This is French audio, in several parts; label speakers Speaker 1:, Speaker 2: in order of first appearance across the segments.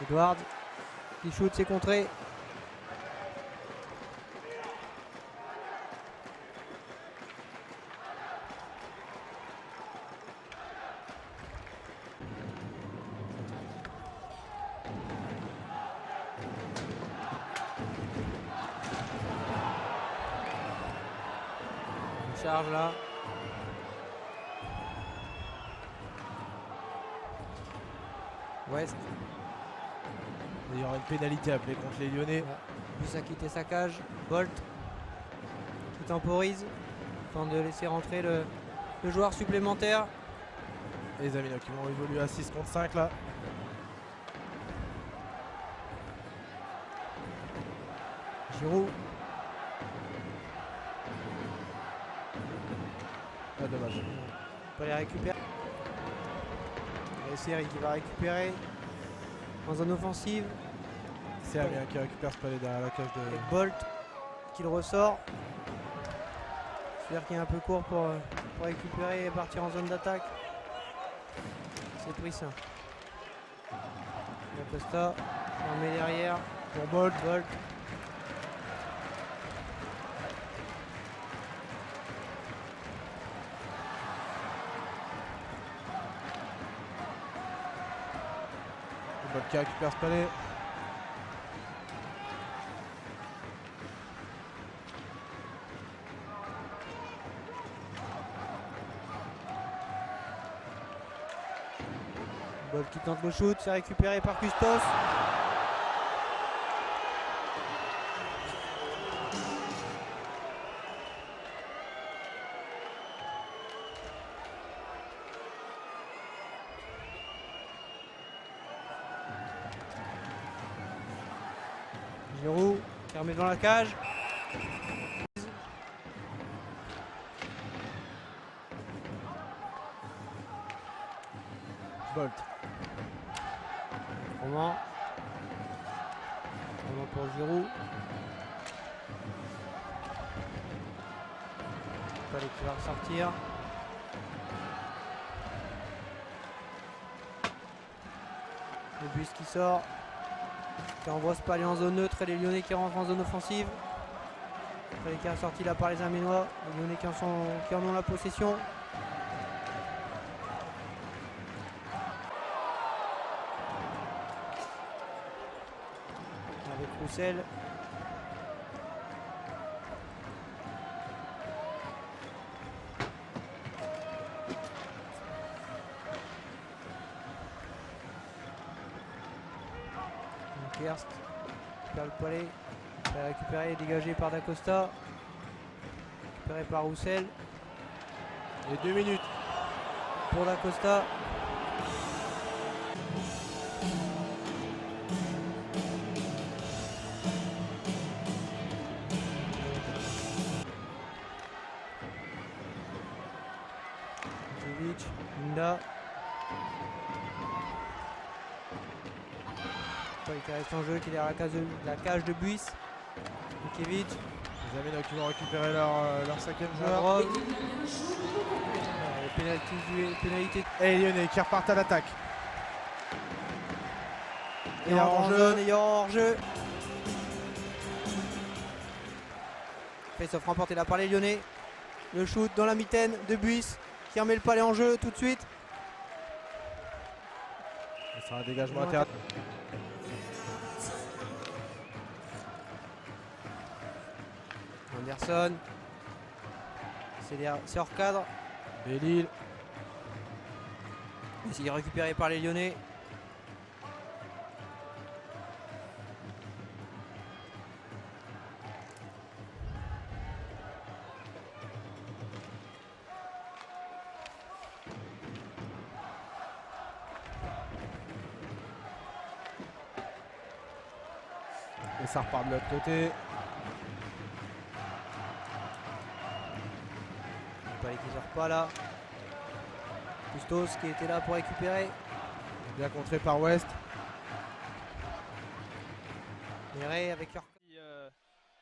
Speaker 1: Edwards qui shoot, c'est contré. Une charge là. West.
Speaker 2: Il y aura une pénalité appelée contre les Lyonnais.
Speaker 1: Bus a quitté sa cage. Bolt qui temporise. Tente de laisser rentrer le joueur supplémentaire.
Speaker 2: Et les Aminois qui vont évoluer à 6 contre 5 là.
Speaker 1: Giroud.
Speaker 2: Ah, dommage.
Speaker 1: On peut les récupérer. Et Seri qui va récupérer en zone offensive.
Speaker 2: C'est Amiens qui récupère ce palais derrière la cage de.
Speaker 1: Et Bolt qui le ressort. C'est-à-dire qu'il est un peu court pour récupérer et partir en zone d'attaque. C'est pris ça. Costa, on met derrière
Speaker 2: Pour Bolt.
Speaker 1: Bolt.
Speaker 2: Bolt qui récupère ce palais.
Speaker 1: Bolt qui tente le shoot, c'est récupéré par Custos. Giroud qui remet dans la cage.
Speaker 2: Bolt.
Speaker 1: Roman pour Giroud. Palais qui va ressortir. Le bus qui sort. Qui envoie ce palais en zone neutre et les Lyonnais qui rentrent en zone offensive. Palais qui est ressorti là par les Aménois. Les Lyonnais qui en ont la possession. Avec Roussel. Kerst perd le palais. Récupéré et dégagé par Dacosta. Récupéré par Roussel.
Speaker 2: Et 2 minutes.
Speaker 1: Pour Dacosta. Linda. Qui reste en jeu, qui est derrière la cage de Buis. Mikiewicz.
Speaker 2: Les Aminois qui vont récupérer leur 5e joueur.
Speaker 1: Pénalité.
Speaker 2: Et les Lyonnais qui repartent à l'attaque.
Speaker 1: Et en zone, et hors jeu. Face-off remporté là par les Lyonnais. Le shoot dans la mitaine de Buis qui remet le palais en jeu tout de suite.
Speaker 2: Ce sera un dégagement interne.
Speaker 1: Anderson. C'est hors cadre.
Speaker 2: Belle-Île.
Speaker 1: Il est récupéré par les Lyonnais.
Speaker 2: Et ça repart de l'autre côté.
Speaker 1: Qui sort pas là. Custos qui était là pour récupérer.
Speaker 2: Bien contré par West.
Speaker 1: Méré avec leur...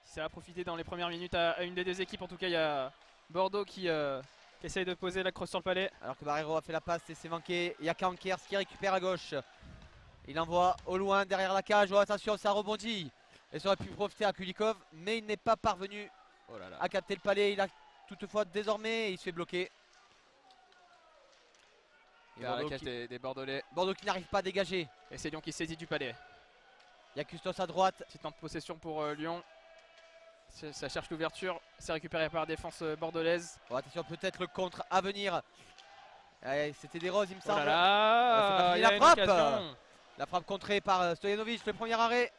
Speaker 3: Ça a profité dans les premières minutes à une des deux équipes. En tout cas, il y a Bordeaux qui essaye de poser la crosse sur le palais.
Speaker 4: Alors que Barrero a fait la passe et c'est manqué. Il y a Kankers qui récupère à gauche. Il envoie au loin derrière la cage. Oh attention, ça rebondit. Et ça aurait pu profiter à Kulikov, mais il n'est pas parvenu
Speaker 3: Oh là là.
Speaker 4: à capter le palais. Il a toutefois désormais, il se fait bloquer. Et
Speaker 3: Vers la
Speaker 4: Bordeaux
Speaker 3: cage
Speaker 4: qui,
Speaker 3: des Bordelais.
Speaker 4: Bordeaux qui n'arrive pas à dégager.
Speaker 3: Et c'est Lyon qui saisit du palais.
Speaker 4: Il y a Custos à droite.
Speaker 3: Petit temps de possession pour Lyon. Ça cherche l'ouverture. C'est récupéré par la défense bordelaise.
Speaker 4: Oh, attention, peut-être le contre à venir. C'était des roses, il me
Speaker 3: Oh
Speaker 4: semble.
Speaker 3: là là,
Speaker 4: c'est
Speaker 3: il y
Speaker 4: pas
Speaker 3: a
Speaker 4: fini,
Speaker 3: une
Speaker 4: la frappe.
Speaker 3: occasion.
Speaker 4: La frappe contrée par Stojanovic, le premier arrêt.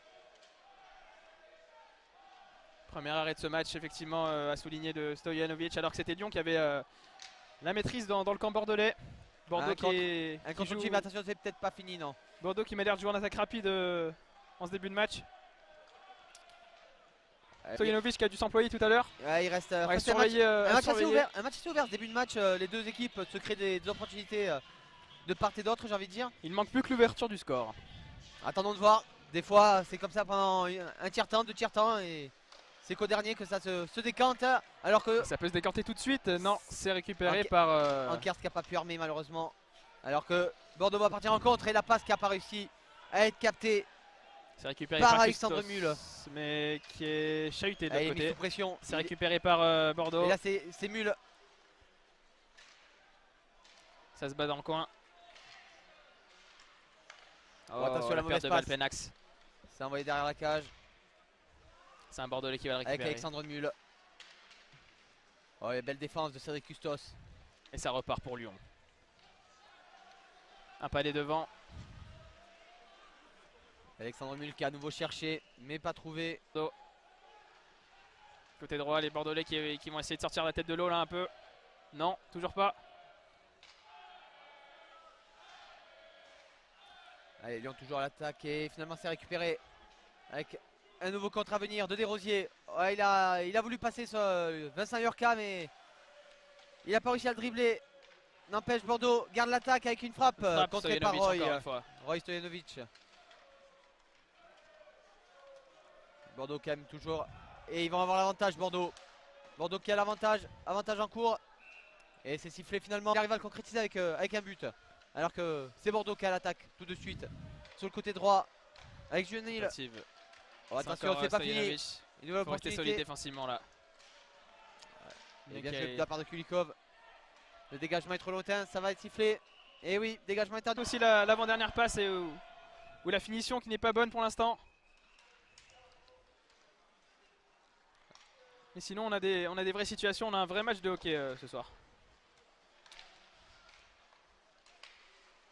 Speaker 3: Premier arrêt de ce match, effectivement, à souligner de Stojanovic, alors que c'était Lyon qui avait la maîtrise dans le camp bordelais. Bordeaux
Speaker 4: Un
Speaker 3: qui
Speaker 4: contre
Speaker 3: joue-
Speaker 4: mais attention, c'est peut-être pas fini, non.
Speaker 3: Bordeaux qui m'a l'air de jouer en attaque rapide en ce début de match. Stojanovic qui a dû s'employer tout à l'heure.
Speaker 4: Ouais, il reste,
Speaker 3: On va
Speaker 4: reste un
Speaker 3: surveiller.
Speaker 4: un match assez ouvert. Un match assez ouvert. Ce début de match, les deux équipes se créent des opportunités de part et d'autre, j'ai envie de dire.
Speaker 3: Il manque plus que l'ouverture du score.
Speaker 4: Attendons de voir. Des fois, c'est comme ça pendant un tiers-temps, deux tiers-temps. Et c'est qu'au dernier que ça se décante. Alors que
Speaker 3: Ça peut se décanter tout de suite. Non, c'est récupéré
Speaker 4: Ok.
Speaker 3: par.
Speaker 4: Ankers qui n'a pas pu armer malheureusement. Alors que Bordeaux va partir en contre et la passe qui n'a pas réussi à être captée.
Speaker 3: C'est récupéré
Speaker 4: par
Speaker 3: par
Speaker 4: Alexandre
Speaker 3: Christos,
Speaker 4: Mulle.
Speaker 3: mais qui est chahuté de
Speaker 4: Il est
Speaker 3: l'autre
Speaker 4: mis sous
Speaker 3: côté.
Speaker 4: pression.
Speaker 3: C'est récupéré par Bordeaux.
Speaker 4: Et là c'est Mulle.
Speaker 3: Ça se bat dans le coin.
Speaker 4: Oh, attention à la mauvaise
Speaker 3: perte de balle
Speaker 4: passe.
Speaker 3: Penax.
Speaker 4: C'est envoyé derrière la cage
Speaker 3: C'est un Bordelais qui va le
Speaker 4: avec
Speaker 3: récupérer.
Speaker 4: Alexandre Mulle. Oh, et belle défense de Cédric Custos.
Speaker 3: Et ça repart pour Lyon. Un palais devant.
Speaker 4: Alexandre Mulle qui a à nouveau cherché mais pas trouvé.
Speaker 3: Côté droit, les Bordelais qui vont essayer de sortir la tête de l'eau là un peu. Non, toujours pas.
Speaker 4: Allez, Lyon toujours à l'attaque et finalement c'est récupéré avec un nouveau contre à venir de Desrosiers. Oh, il a voulu passer ce Vincent Yorka mais il n'a pas réussi à le dribbler. N'empêche, Bordeaux garde l'attaque avec une frappe contrée par
Speaker 3: Stojanovic
Speaker 4: Roy.
Speaker 3: encore une fois.
Speaker 4: Roy Stojanovic. Bordeaux quand même toujours. Et ils vont avoir l'avantage Bordeaux. Bordeaux qui a l'avantage. Avantage en cours. Et c'est sifflé finalement. Il arrive à le concrétiser avec un but. Alors que c'est Bordeaux qui a l'attaque tout de suite. Sur le côté droit. Avec Junil.
Speaker 3: Tentative.
Speaker 4: Oh, attention, c'est pas fini.
Speaker 3: Stojanovic.
Speaker 4: Une nouvelle
Speaker 3: Il faut rester solide
Speaker 4: opportunité.
Speaker 3: défensivement là.
Speaker 4: Et bien
Speaker 3: Ok.
Speaker 4: joué de la part de Kulikov. Le dégagement est trop lointain. Ça va être sifflé. Et oui, dégagement interdit.
Speaker 3: Aussi l'avant-dernière passe et où la finition qui n'est pas bonne pour l'instant. Mais sinon on a des vraies situations, on a un vrai match de hockey ce soir.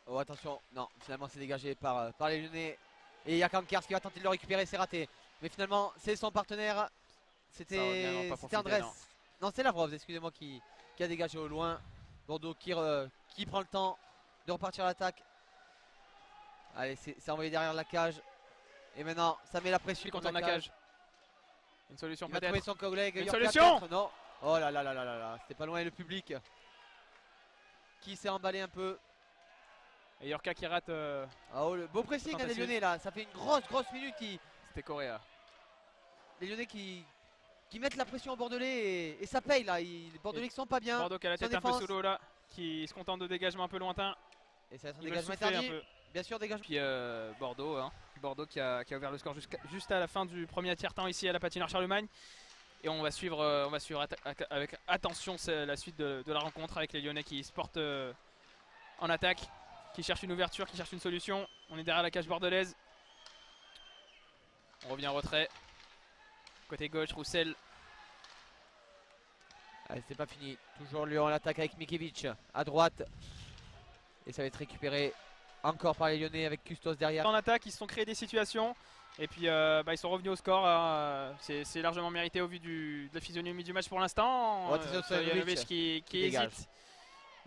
Speaker 4: Oh attention, non, finalement c'est dégagé par les Lyonnais. Et il y a Kankers qui va tenter de le récupérer, c'est raté. Mais finalement c'est son partenaire.
Speaker 3: Ça
Speaker 4: C'était
Speaker 3: aurait bien pas profité,
Speaker 4: Andrés.
Speaker 3: non.
Speaker 4: Non, c'est Lavrov, excusez-moi, qui a dégagé au loin. Bordeaux qui prend le temps de repartir à l'attaque. Allez, c'est envoyé derrière la cage. Et maintenant ça met la pression
Speaker 3: Puis
Speaker 4: contre
Speaker 3: contre la cage. Une solution
Speaker 4: Il va trouver
Speaker 3: peut-être.
Speaker 4: son collègue.
Speaker 3: Une
Speaker 4: Yorka,
Speaker 3: solution.
Speaker 4: peut-être. Non. Oh là là là là là là, c'était pas loin le public. Qui s'est emballé un peu.
Speaker 3: Et Yorka qui rate.
Speaker 4: Oh, le beau pressing des
Speaker 3: Tentative.
Speaker 4: Lyonnais là, ça fait une grosse minute.
Speaker 3: C'était Correa.
Speaker 4: Les Lyonnais qui mettent la pression aux Bordelais et ça paye là. Les Bordelais qui sont pas bien.
Speaker 3: Bordeaux qui a la
Speaker 4: sans
Speaker 3: tête un peu
Speaker 4: défense.
Speaker 3: sous l'eau là. Qui se contente de dégagement un peu lointain.
Speaker 4: Et ça va être un
Speaker 3: Ils veulent
Speaker 4: dégagement
Speaker 3: souffler un
Speaker 4: interdit.
Speaker 3: peu.
Speaker 4: Bien sûr, dégagement.
Speaker 3: Puis Bordeaux, hein. Bordeaux qui a ouvert le score juste à la fin du premier tiers-temps ici à la patinoire Charlemagne. Et on va suivre avec attention la suite de la rencontre avec les Lyonnais qui se portent en attaque, qui cherchent une ouverture, qui cherchent une solution. On est derrière la cage bordelaise. On revient en retrait. Côté gauche, Roussel.
Speaker 4: Allez, c'est pas fini. Toujours Lyon en attaque avec Mikiewicz à droite. Et ça va être récupéré encore par les Lyonnais avec Custos derrière.
Speaker 3: En attaque, ils se sont créés des situations. Et puis ils sont revenus au score. C'est largement mérité au vu de la physionomie du match pour l'instant.
Speaker 4: Oh, attention,
Speaker 3: Stojanovic qui
Speaker 4: dégage.
Speaker 3: hésite.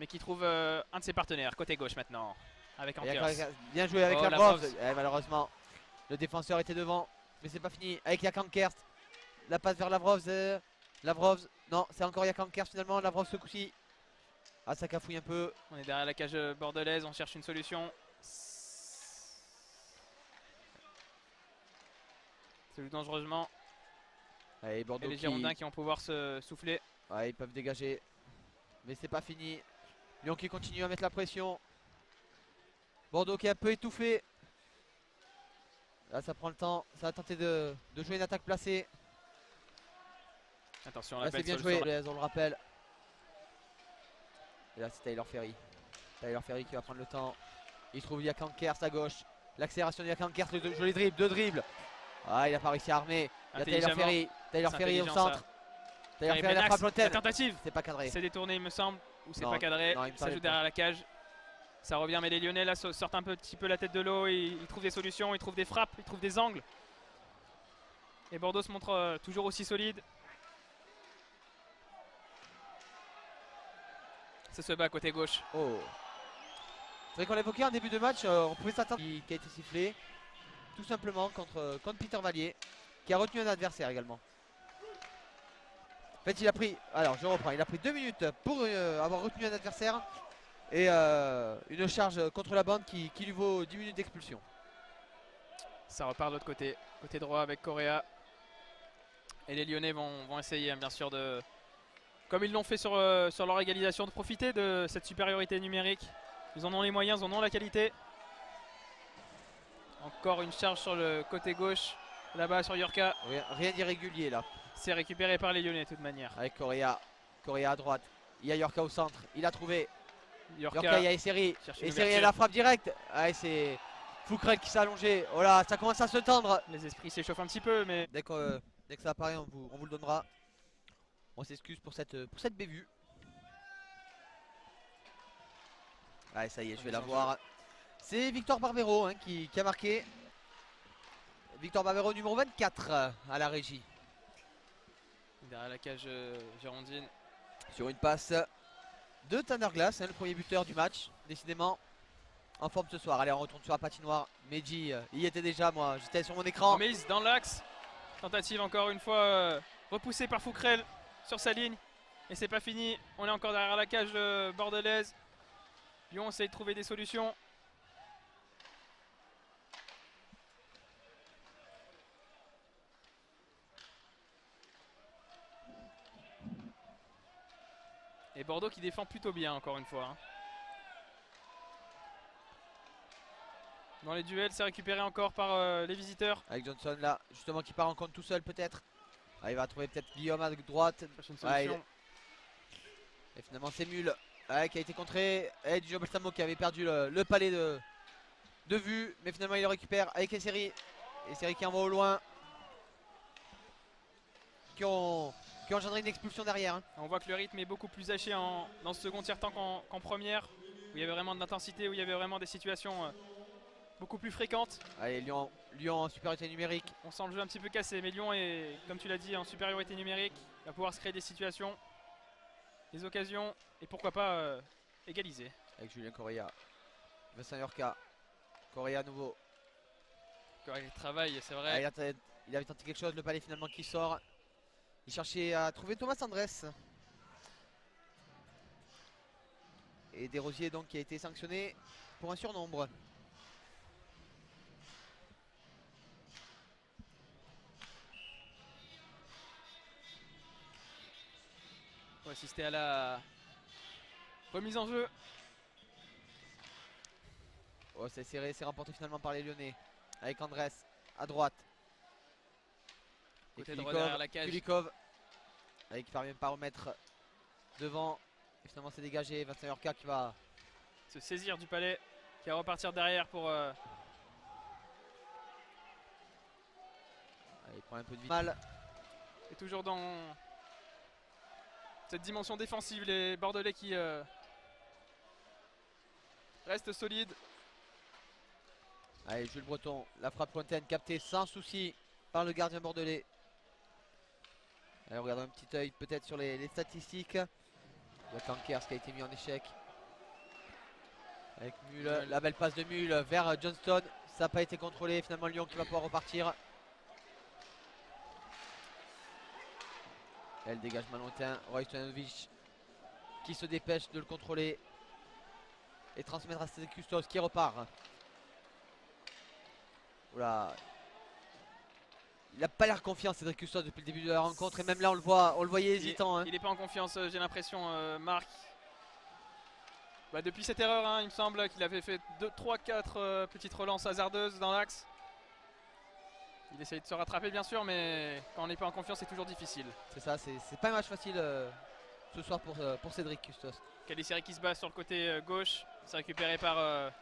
Speaker 3: Mais qui trouve un de ses partenaires. Côté gauche maintenant. Avec
Speaker 4: Il y a
Speaker 3: Ankers.
Speaker 4: bien joué avec
Speaker 3: Oh,
Speaker 4: Lavrov.
Speaker 3: Lavrov.
Speaker 4: Malheureusement, le défenseur était devant. Mais c'est pas fini. Avec Yakankers. La passe vers Lavrov. Lavrov. Non, c'est encore Yakankers finalement. Lavrov ce coup-ci. Ah, ça cafouille un peu.
Speaker 3: On est derrière la cage bordelaise. On cherche une solution. Ça joue dangereusement.
Speaker 4: Allez, Bordeaux
Speaker 3: Et les
Speaker 4: qui...
Speaker 3: Girondins qui vont pouvoir se souffler.
Speaker 4: Ouais, ils peuvent dégager. Mais c'est pas fini. Lyon qui continue à mettre la pression. Bordeaux qui est un peu étouffé. Là ça prend le temps, ça va tenter de jouer une attaque placée.
Speaker 3: Attention,
Speaker 4: Là
Speaker 3: la
Speaker 4: c'est
Speaker 3: bête
Speaker 4: bien
Speaker 3: sur le
Speaker 4: joué,
Speaker 3: sol.
Speaker 4: on le rappelle. Et là c'est Tyler Ferry. Tyler Ferry qui va prendre le temps. Il trouve Iliak Ankers à gauche. L'accélération d'Iliak Ankers, le joli dribble, 2 dribbles. Ah il a pas réussi à armer. Il y a Tyler
Speaker 3: Intelligemment.
Speaker 4: Ferry. Tyler
Speaker 3: C'est
Speaker 4: Ferry au
Speaker 3: intelligent,
Speaker 4: centre. Tyler
Speaker 3: Ferry
Speaker 4: Ferry la
Speaker 3: Benax,
Speaker 4: frappe
Speaker 3: la
Speaker 4: lointaine.
Speaker 3: tentative.
Speaker 4: C'est pas cadré.
Speaker 3: C'est détourné, il me semble. Ou c'est
Speaker 4: Non,
Speaker 3: pas cadré.
Speaker 4: non, il me
Speaker 3: Ça
Speaker 4: semble
Speaker 3: joue
Speaker 4: pas.
Speaker 3: derrière la cage. Ça revient, mais les Lyonnais là sortent un petit peu la tête de l'eau. Ils trouvent des solutions, ils trouvent des frappes, ils trouvent des angles. Et Bordeaux se montre toujours aussi solide. Ça se bat côté gauche.
Speaker 4: Oh. C'est vrai qu'on l'évoquait en début de match, on pouvait s'attendre qui a été sifflé. Tout simplement contre Peter Vallier, qui a retenu un adversaire également. En fait il a pris, alors je reprends, il a pris 2 minutes pour avoir retenu un adversaire. Et une charge contre la bande qui lui vaut 10 minutes d'expulsion.
Speaker 3: Ça repart de l'autre côté. Côté droit avec Correa. Et les Lyonnais vont essayer hein, bien sûr de, comme ils l'ont fait sur leur égalisation, de profiter de cette supériorité numérique. Ils en ont les moyens, ils en ont la qualité. Encore une charge sur le côté gauche. Là-bas sur Yorka.
Speaker 4: Rien d'irrégulier là.
Speaker 3: C'est récupéré par les Lyonnais de toute manière.
Speaker 4: Avec Correa. Correa à droite. Il y a Yorka au centre. Il a trouvé.
Speaker 3: Yorka,
Speaker 4: Yorka, il y a Esseri.
Speaker 3: cherche une
Speaker 4: Esseri a
Speaker 3: ouverture.
Speaker 4: la frappe directe. Ah, c'est Fouquerel qui s'est allongé. Oh là, ça commence à se tendre.
Speaker 3: Les esprits s'échauffent un petit peu, mais
Speaker 4: Dès que ça apparaît, on vous le donnera. On s'excuse pour cette bévue. Allez, ça y est, je vais la voir. C'est Victor Barbero hein, qui a marqué. Victor Barbero numéro 24 à la régie.
Speaker 3: derrière la cage girondine.
Speaker 4: Sur une passe de Tanner Glass, hein, le premier buteur du match. Décidément en forme ce soir. Allez, on retourne sur la patinoire. Mehdi, il y était déjà, moi. J'étais sur mon écran.
Speaker 3: Mise dans l'axe. Tentative encore une fois repoussée par Fouquerel sur sa ligne. Et c'est pas fini. On est encore derrière la cage bordelaise. Lyon essaye de trouver des solutions. Et Bordeaux qui défend plutôt bien encore une fois. Hein. Dans les duels, c'est récupéré encore par les visiteurs.
Speaker 4: Avec Johnson là, justement qui part en compte tout seul peut-être. Ah, il va trouver peut-être Guillaume à droite.
Speaker 3: Prochaine
Speaker 4: Ouais,
Speaker 3: solution.
Speaker 4: Et finalement c'est Mule qui a été contré. Et Dijon Balsamo qui avait perdu le palais de vue. Mais finalement il le récupère avec Esseri. Esseri qui envoie au loin. Qui ont engendré une expulsion derrière. Hein.
Speaker 3: On voit que le rythme est beaucoup plus haché dans ce second tiers-temps qu'en première. Où il y avait vraiment de l'intensité, où il y avait vraiment des situations beaucoup plus fréquentes.
Speaker 4: Allez, Lyon en supériorité numérique.
Speaker 3: On sent le jeu un petit peu cassé, mais Lyon est, comme tu l'as dit, en supériorité numérique. Il va pouvoir se créer des situations, des occasions, et pourquoi pas égaliser.
Speaker 4: Avec Julien Correa. Vincent Yorka. Correa à nouveau.
Speaker 3: Il travaille, c'est
Speaker 4: Ah,
Speaker 3: vrai.
Speaker 4: il avait tenté quelque chose, le palais finalement qui sort. Il cherchait à trouver Thomas Andrés. Et Desrosiers donc qui a été sanctionné pour un surnombre.
Speaker 3: On va assister à la remise en jeu.
Speaker 4: Oh, c'est serré, c'est remporté finalement par les Lyonnais. Avec Andrés à droite. Et
Speaker 3: Côté droit derrière la cage.
Speaker 4: Kulikov. Qui parvient pas à remettre devant. Et finalement c'est dégagé. Vincent Yorka qui va
Speaker 3: Se saisir du palais, qui va repartir derrière pour...
Speaker 4: Allez, il prend un peu de mal.
Speaker 3: Et toujours dans cette dimension défensive, les Bordelais qui restent solides.
Speaker 4: Allez, Jules Breton, la frappe lointaine captée sans souci par le gardien bordelais. Allez, on regarde un petit œil peut-être sur les statistiques. Il y a Kankers qui a été mis en échec. Avec Mule, la belle passe de Mule vers Johnston. Ça n'a pas été contrôlé. Finalement, Lyon qui va pouvoir repartir. Elle dégage lointain. Roy Stojanovic qui se dépêche de le contrôler et transmettre à Cédric Custos qui repart. Oula. Il n'a pas l'air confiant Cédric Custos depuis le début de la rencontre et même là on le voyait hésitant. Hein.
Speaker 3: Il n'est pas en confiance, j'ai l'impression, Marc. Depuis cette erreur, hein, il me semble qu'il avait fait 2, 3, 4 petites relances hasardeuses dans l'axe. Il essaye de se rattraper bien sûr, mais quand on n'est pas en confiance c'est toujours difficile.
Speaker 4: C'est ça, c'est pas un match facile ce soir pour Cédric Custos.
Speaker 3: Kaileseri qui se bat sur le côté gauche, c'est récupéré par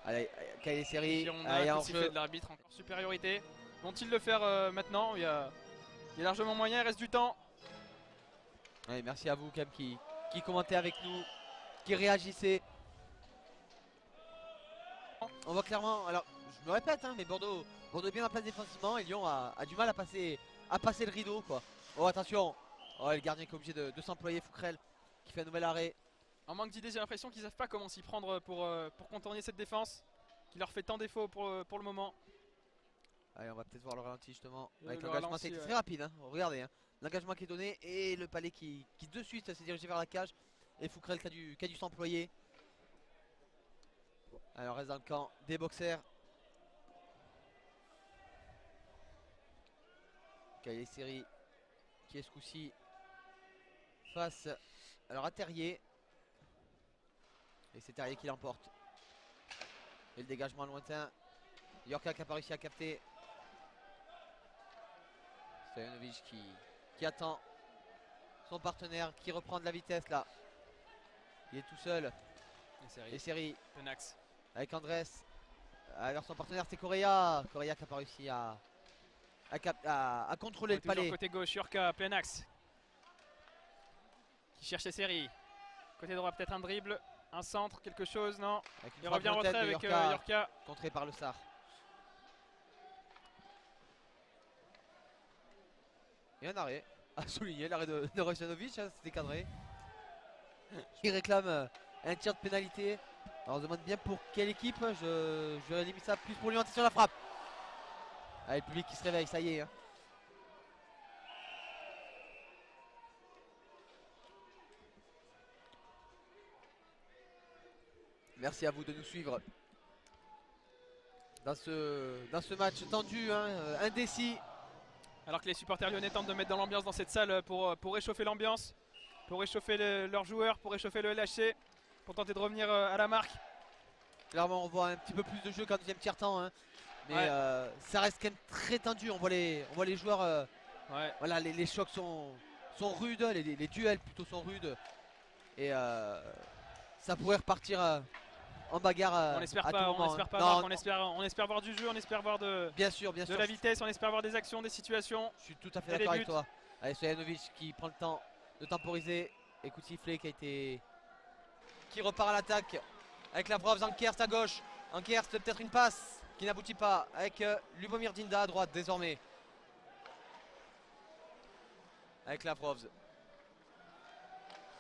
Speaker 4: Allez, Kaileseri,
Speaker 3: Girondin,
Speaker 4: allez,
Speaker 3: coup
Speaker 4: en
Speaker 3: de sifflet
Speaker 4: jeu.
Speaker 3: de l'arbitre, encore supériorité. Vont-ils le faire maintenant? Il y a largement moyen, il reste du temps.
Speaker 4: Allez, merci à vous quand même qui commentez avec nous, qui réagissez. On voit clairement, alors je me répète hein, mais Bordeaux est bien en place défensivement et Lyon a du mal à passer le rideau quoi. Oh attention, oh et le gardien qui est obligé de s'employer, Fouquerel qui fait un nouvel arrêt.
Speaker 3: En manque d'idées, j'ai l'impression qu'ils savent pas comment s'y prendre pour contourner cette défense qui leur fait tant défaut pour le moment.
Speaker 4: Allez, on va peut-être voir le ralenti justement. Avec
Speaker 3: Le
Speaker 4: l'engagement,
Speaker 3: ralenti,
Speaker 4: c'est
Speaker 3: ouais.
Speaker 4: très rapide. Hein. Regardez, hein. L'engagement qui est donné et le palais qui de suite s'est dirigé vers la cage. Et Fouquerel qui a dû s'employer. Alors, reste dans le camp des boxers. Kaileseri qui est ce coup-ci face alors à Terrier. Et c'est Terrier qui l'emporte. Et le dégagement lointain. Yorka qui n'a pas réussi à capter. Stojanovic qui attend son partenaire qui reprend de la vitesse là. Il est tout seul. Et série
Speaker 3: Penax.
Speaker 4: avec Andrés. Alors son partenaire c'est Correa. Correa qui n'a pas réussi à contrôler le palais.
Speaker 3: Côté gauche, Yorka, plein axe. Qui cherche ses séries. Côté droit, peut-être un dribble, un centre, quelque chose, non.
Speaker 4: Avec une
Speaker 3: Il
Speaker 4: frappe
Speaker 3: revient en
Speaker 4: lointaine
Speaker 3: retrait
Speaker 4: de
Speaker 3: avec
Speaker 4: Yorka,
Speaker 3: Yorka.
Speaker 4: contré par le Sar. Et un arrêt à souligner, l'arrêt de Rojanovic, hein, c'était cadré. Il réclame un tir de pénalité. Alors on se demande bien pour quelle équipe. Je limite ça plus pour Lyon. Attention la frappe. Allez, le public qui se réveille, ça y est. Hein. Merci à vous de nous suivre dans ce match tendu, hein, indécis.
Speaker 3: Alors que les supporters lyonnais tentent de mettre dans l'ambiance dans cette salle pour réchauffer l'ambiance, pour réchauffer leurs joueurs, pour réchauffer le LHC, pour tenter de revenir à la marque.
Speaker 4: Clairement on voit un petit peu plus de jeu qu'en deuxième tiers-temps. Hein. Mais
Speaker 3: Ouais.
Speaker 4: ça reste quand même très tendu. On voit les joueurs.
Speaker 3: Ouais.
Speaker 4: Voilà, les chocs sont rudes, les duels plutôt sont rudes. Et ça pourrait repartir en bagarre.
Speaker 3: On espère
Speaker 4: à tout
Speaker 3: pas,
Speaker 4: moment,
Speaker 3: on espère
Speaker 4: hein.
Speaker 3: pas,
Speaker 4: Non,
Speaker 3: Marc, on espère voir du jeu, on espère voir de
Speaker 4: bien sûr.
Speaker 3: la vitesse, on espère voir des actions, des situations.
Speaker 4: Je suis tout à fait
Speaker 3: Et
Speaker 4: d'accord
Speaker 3: les
Speaker 4: avec
Speaker 3: buts.
Speaker 4: toi. Allez, Stojanovic qui prend le temps de temporiser. Et coup de sifflet qui repart à l'attaque avec Lavrovs, Ankerst à gauche. Ankerst peut-être une passe qui n'aboutit pas avec Lubomir Dinda à droite désormais. Avec Lavrovs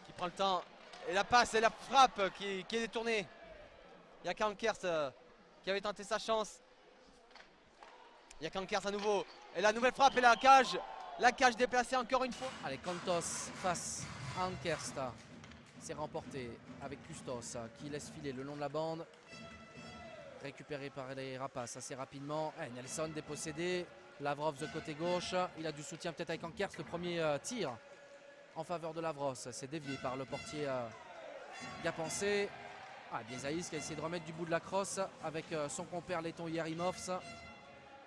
Speaker 4: qui prend le temps. Et la passe et la frappe qui est détournée. Il y a Ankerst qui avait tenté sa chance. Il y a Ankerst à nouveau. Et la nouvelle frappe et la cage. La cage déplacée encore une fois.
Speaker 5: Allez, Kantos face à Ankerst. C'est remporté avec Custos qui laisse filer le long de la bande. Récupéré par les Rapaces assez rapidement. Nelson dépossédé. Lavrov de côté gauche. Il a du soutien peut-être avec Ankerst. Le premier tir en faveur de Lavros. C'est dévié par le portier Gapancé. Biazaïs qui a essayé de remettre du bout de la crosse avec son compère letton Yerimovs.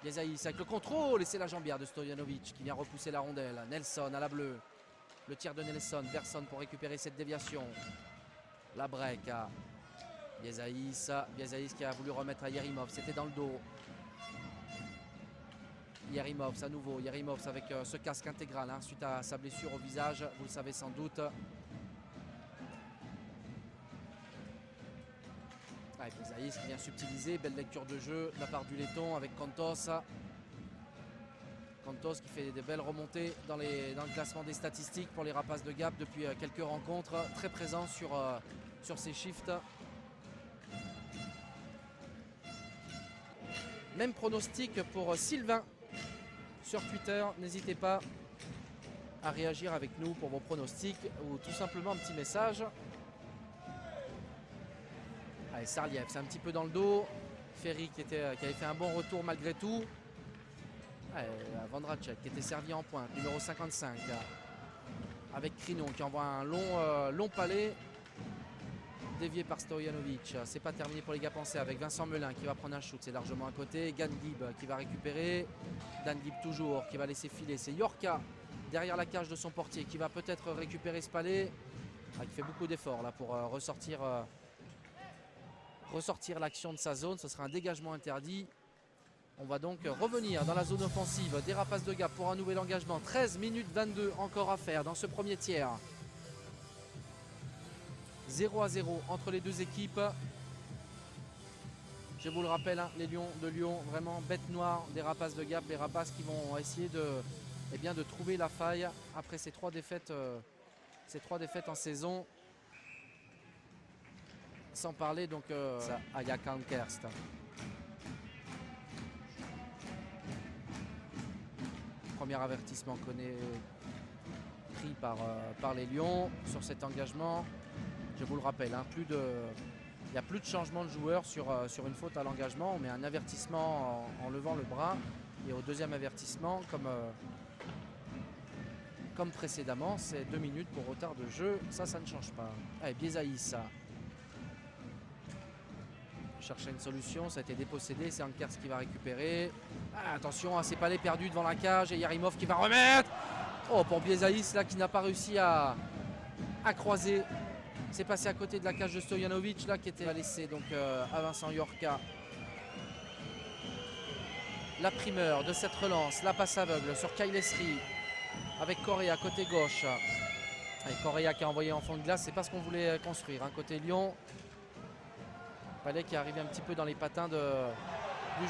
Speaker 5: Biazaïs avec le contrôle et c'est la jambière de Stojanovic qui vient repousser la rondelle. Nelson à la bleue. Le tir de Nelson. Personne pour récupérer cette déviation. La break à Biazaïs qui a voulu remettre à Yerimovs. C'était dans le dos. Yerimovs à nouveau. Yerimovs avec ce casque intégral suite à sa blessure au visage. Vous le savez sans doute. Biazaïs qui vient subtiliser. Belle lecture de jeu de la part du letton avec Kantos. Kantos qui fait des belles remontées dans le classement des statistiques pour les Rapaces de Gap depuis quelques rencontres. Très présent sur ses shifts. Même pronostic pour Sylvain sur Twitter. N'hésitez pas à réagir avec nous pour vos pronostics ou tout simplement un petit message. Allez, Sarliev, c'est un petit peu dans le dos. Ferry qui avait fait un bon retour malgré tout. Vandracek qui était servi en pointe, numéro 55. Avec Crino qui envoie un long palais. dévié par Stojanovic. C'est pas terminé pour les gars pensés avec Vincent Melin qui va prendre un shoot. C'est largement à côté. Dan Gib qui va récupérer. Dan Gib toujours qui va laisser filer. C'est Yorka derrière la cage de son portier qui va peut-être récupérer ce palais. Qui fait beaucoup d'efforts là pour ressortir l'action de sa zone. Ce sera un dégagement interdit. On va donc revenir dans la zone offensive. Des Rapaces de Gap pour un nouvel engagement. 13 minutes 22 encore à faire dans ce premier tiers. 0-0 entre les deux équipes. Je vous le rappelle, hein, les Lions de Lyon, vraiment bête noire des Rapaces de Gap. Les Rapaces qui vont essayer de trouver la faille après ces trois défaites en saison. Sans parler donc à Jakan Kerst. Premier avertissement pris par les Lions sur cet engagement. Je vous le rappelle, hein, il n'y a plus de changement de joueur sur une faute à l'engagement. On met un avertissement en levant le bras. Et au deuxième avertissement, comme précédemment, c'est 2 minutes pour retard de jeu. Ça ne change pas. Allez, Biezaïs. Chercher une solution, ça a été dépossédé. C'est Ankers qui va récupérer. Attention à ces palais perdus devant la cage. Et Yarimov qui va remettre. Oh, pour Biezaïs là qui n'a pas réussi à croiser. C'est passé à côté de la cage de Stojanovic là qui était laissé donc à Vincent Yorka. La primeur de cette relance, la passe aveugle sur Kyle Esri avec Correa côté gauche. Et Correa qui a envoyé en fond de glace, c'est pas ce qu'on voulait construire. Hein, côté Lyon, Palais qui est arrivé un petit peu dans les patins du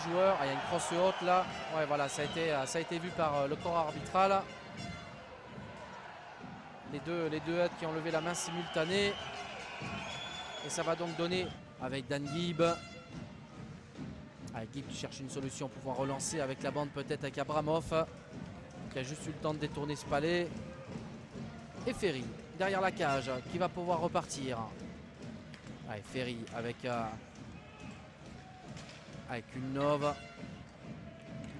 Speaker 5: joueur. Il y a une crosse haute là. Ouais, voilà, ça a été vu par le corps arbitral. Les deux aides qui ont levé la main simultanée. Et ça va donc donner avec Dan Gib. Gib qui cherche une solution pour pouvoir relancer avec la bande peut-être avec Abramov. Qui a juste eu le temps de détourner ce palais. Et Ferry derrière la cage qui va pouvoir repartir. Allez, Ferry avec Kulinov.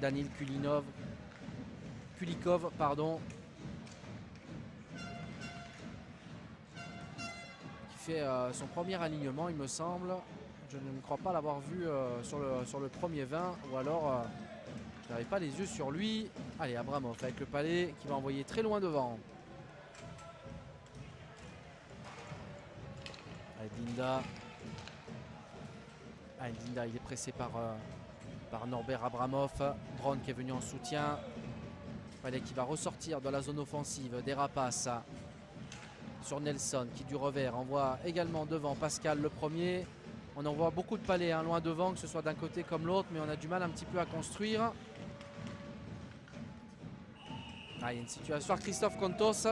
Speaker 5: Danil Kulikov, pardon. Qui fait son premier alignement, il me semble. Je ne crois pas l'avoir vu sur le premier 20. Ou alors, je n'avais pas les yeux sur lui. Allez, Abramov avec le palais qui va envoyer très loin devant. Dinda. Dinda, il est pressé par Norbert Abramov. Brown qui est venu en soutien. Palais qui va ressortir de la zone offensive des Rapaces sur Nelson qui du revers envoie également devant Pascal le premier. On en voit beaucoup de palais hein, loin devant, que ce soit d'un côté comme l'autre, mais on a du mal un petit peu à construire. Il y a une situation par Christophe Contos.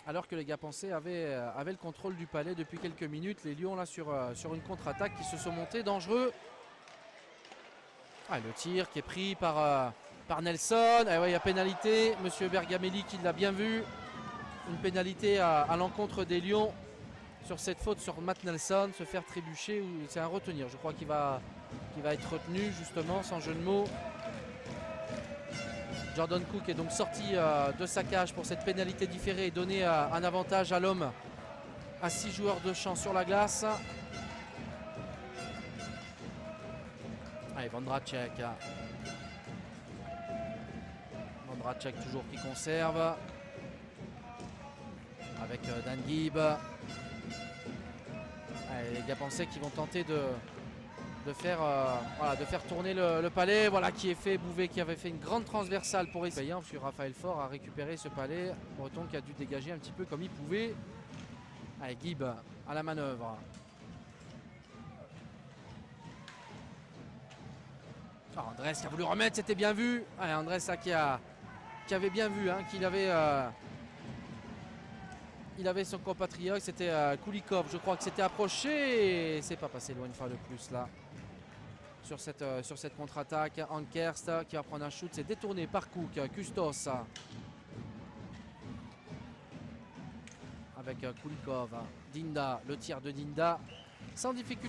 Speaker 5: Alors que les gars pensés avaient le contrôle du palais depuis quelques minutes. Les Lions là sur une contre-attaque qui se sont montés dangereux. Le tir qui est pris par Nelson. Il y a pénalité. Monsieur Bergamelli qui l'a bien vu. Une pénalité à l'encontre des Lions sur cette faute sur Matt Nelson. Se faire trébucher. C'est un retenir. Je crois qu'il va être retenu justement sans jeu de mots. Jordan Cook est donc sorti de sa cage pour cette pénalité différée et donner un avantage à l'homme à 6 joueurs de champ sur la glace. Allez, Vondracek. Vondracek toujours qui conserve. Avec Dan Gib. Allez, les gars pensaient qu'ils vont tenter de faire tourner le palais, voilà qui est fait. Bouvet qui avait fait une grande transversale pour essayer, parce que Raphaël Faure a récupéré ce palais. Breton qui a dû dégager un petit peu comme il pouvait. Allez, Gib à la manœuvre. Andrés qui a voulu remettre, c'était bien vu. Allez, Andrés qui avait bien vu hein, qu'il avait il avait son compatriote, c'était Kulikov, je crois que c'était approché. C'est pas passé loin une fois de plus là. Sur cette contre-attaque, Ankerst qui va prendre un shoot, c'est détourné par Cook, Custos. Avec Kulikov, Dinda, le tir de Dinda, sans difficulté.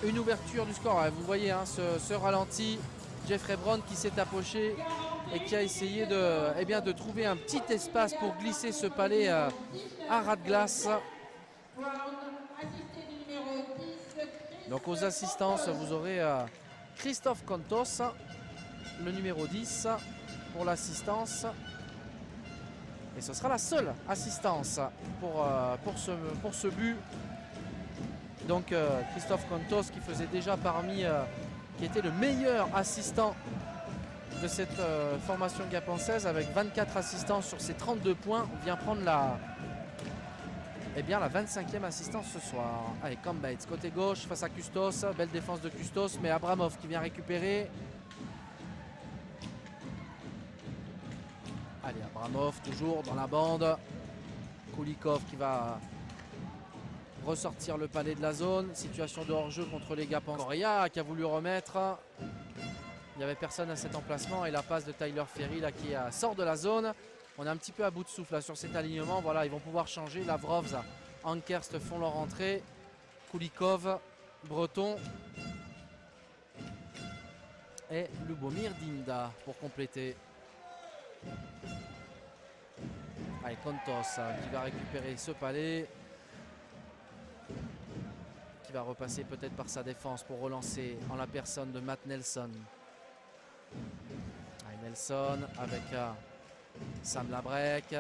Speaker 5: Une ouverture du score, vous voyez hein, ce ralenti. Jeffrey Brown qui s'est approché et qui a essayé de trouver un petit espace pour glisser ce palais à ras de glace. Donc aux assistances, vous aurez Christophe Contos, le numéro 10 pour l'assistance. Et ce sera la seule assistance pour ce but. Donc Christophe Contos qui faisait déjà qui était le meilleur assistant de cette formation gapençaise avec 24 assistances sur ses 32 points. On vient prendre la 25e assistance ce soir. Allez, Cambates côté gauche face à Custos. Belle défense de Custos, mais Abramov qui vient récupérer. Allez, Abramov toujours dans la bande. Kulikov qui va ressortir le palais de la zone. Situation de hors-jeu contre les Gapans. Coria qui a voulu remettre. Il n'y avait personne à cet emplacement et la passe de Tyler Ferry là, qui sort de la zone. On est un petit peu à bout de souffle là, sur cet alignement. Voilà, ils vont pouvoir changer. Lavrovs, Ankerst font leur entrée. Kulikov, Breton et Lubomir Dinda pour compléter. Allez, Contos qui va récupérer ce palais. Qui va repasser peut-être par sa défense pour relancer en la personne de Matt Nelson. Allez, Nelson avec Sam Labrec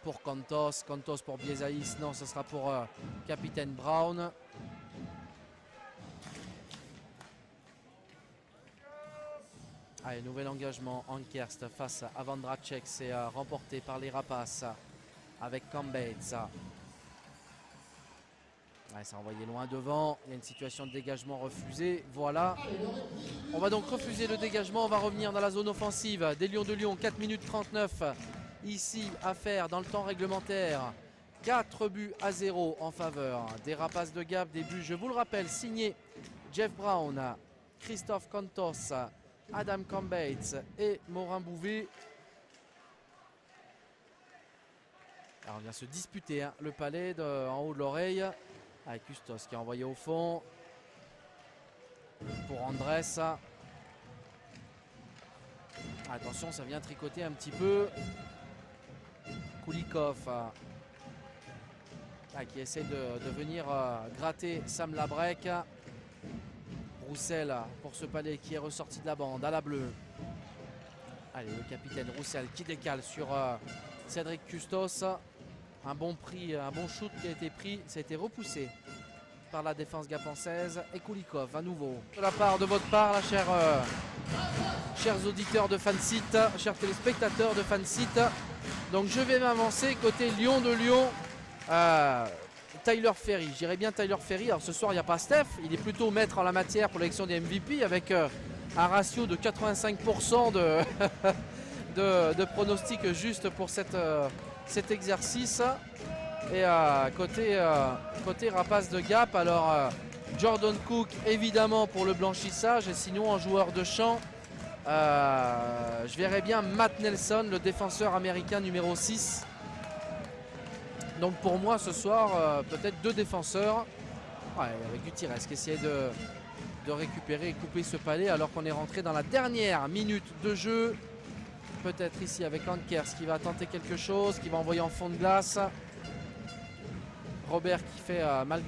Speaker 5: pour Contos. Contos pour Biesaïs. Non, ce sera pour Capitaine Brown. Allez, nouvel engagement. Ankerst face à Vandracek. C'est remporté par les Rapaces avec Cambates. Ouais, c'est envoyé loin devant. Il y a une situation de dégagement refusée. Voilà. On va donc refuser le dégagement. On va revenir dans la zone offensive des Lions de Lyon. 4 minutes 39 ici à faire dans le temps réglementaire. 4-0 en faveur des Rapaces de Gap. Des buts, je vous le rappelle, signés Jeff Brown, Christophe Contos, Adam Cambates et Morin Bouvet. Alors on vient se disputer le palais en haut de l'oreille. Avec Custos qui est envoyé au fond. Pour Andrés. Attention, ça vient tricoter un petit peu. Kulikov qui essaie de venir gratter Sam Labrec. Roussel pour ce palais qui est ressorti de la bande à la bleue. Allez, le capitaine Roussel qui décale sur Cédric Custos. Un bon shoot qui a été pris, ça a été repoussé par la défense gapençaise. Et Kulikov à nouveau. De la part de votre part, là, chers auditeurs de Fansite, chers téléspectateurs de Fansite. Donc je vais m'avancer côté Lyon de Lyon. Tyler Ferry, j'irais bien Tyler Ferry. Alors ce soir il n'y a pas Steph, il est plutôt maître en la matière pour l'élection des MVP avec un ratio de 85% de pronostics juste pour cet exercice. Et côté Rapaces de Gap, alors Jordan Cook évidemment pour le blanchissage, et sinon en joueur de champ je verrais bien Matt Nelson, le défenseur américain numéro 6. Donc pour moi ce soir peut-être deux défenseurs, avec Gutierrez qui essayait de récupérer et couper ce palais alors qu'on est rentré dans la dernière minute de jeu. Peut-être ici avec Ankers qui va tenter quelque chose, qui va envoyer en fond de glace. Robert qui fait malgré